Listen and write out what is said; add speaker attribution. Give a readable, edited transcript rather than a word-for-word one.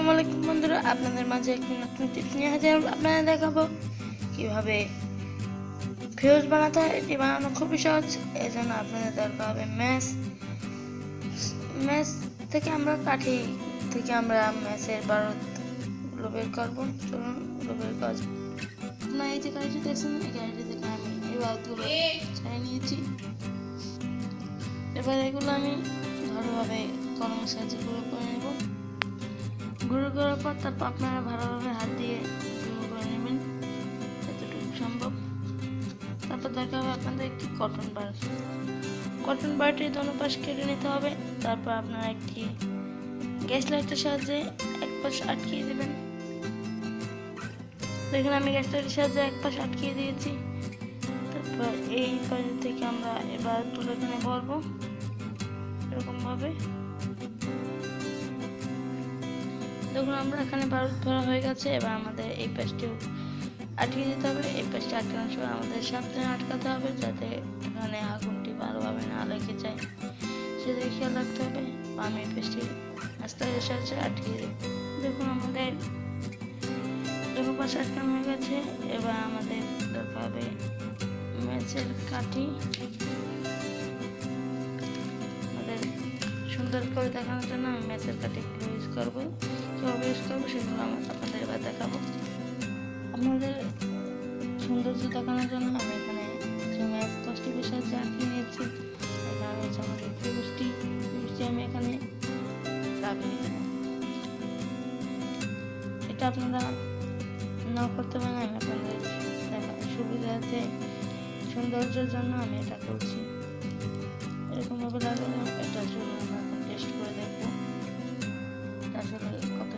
Speaker 1: আসসালামু আলাইকুম বন্ধুরা, আপনাদের মাঝে একটি নতুন টিপস নিয়ে হাজির। আপনাদের দেখাবো কিভাবে ফিউজ বানাতে হয়। এটি বানানো খুবই সহজ। এজন্য আপনাদের দরকার হবে ম্যাচ। ম্যাচ থেকে আমরা কাঠি থেকে আমরা ম্যাচের বারুদগুলো বের করবো। চলুন ওগুলো বের করা যাক। আপনারা এই যে গাড়িটি দেখছেন, এই গাড়িটি থেকে আমি এই বারুদগুলো ছাড়িয়ে নিয়েছি। এবার এগুলো আমি ভালোভাবে কলমের সাহায্যে গুঁড়ো করে নেব। গুঁড়ো করার পর তারপর আপনারা ভালোভাবে হাত দিয়ে গুঁড়ো করে নেবেন যতটুকু সম্ভব। তারপর দরকার হবে আপনাদের একটি কটন বার। কটন বারটির দোনো পাশ কেটে নিতে হবে। তারপর আপনারা একটি গ্যাস লাইটের সাহায্যে এক পাশ আটকিয়ে দেবেন। দেখুন আমি গ্যাস লাইটের সাহায্যে এক পাশ আটকিয়ে দিয়েছি। তারপর এই পাশ থেকে আমরা এবার তুলে এখানে ভরবো এরকমভাবে। দেখুন আমরা এখানে বারুদ ভরা হয়ে গেছে। এবার আমাদের এই পাশটিও আটকে দিতে হবে। এই পাশটি আটকানোর সময় আমাদের সাবধানে আটকাতে হবে যাতে এখানে আগুনটি ভালোভাবে না লেগে যায়, সেদিকে খেয়াল রাখতে হবে। আমি এই পাশটি আস্তে আস্তে সাহায্যে আটকিয়ে দেব। দেখুন আমাদের দুটো পাশ আটকানো হয়ে গেছে। এবার আমাদের দরকার হবে ম্যাচের কাঠি। আমাদের সুন্দর করে দেখানোর জন্য আমি ম্যাচের কাঠিগুলো ইউজ করবো। কীভাবে ইউজ করবো সেগুলো আপনাদের এবার দেখাবো। আপনাদের সৌন্দর্য দেখানোর জন্য আমি এখানে ম্যাচ 10টি সাহায্যে আঁকিয়ে নিয়েছি। এখানে রয়েছে আমাদের ফিউজটি আমি এখানে লাগিয়ে দেব। এটা আপনারা না করতে পারেন, আমি আপনাদের সুবিধাতে সৌন্দর্যের জন্য আমি এটা করছি। এরকমভাবে লাগালাম। এটা আসলে আমরা এখন টেস্ট করে দেখবো এটা আসলে কত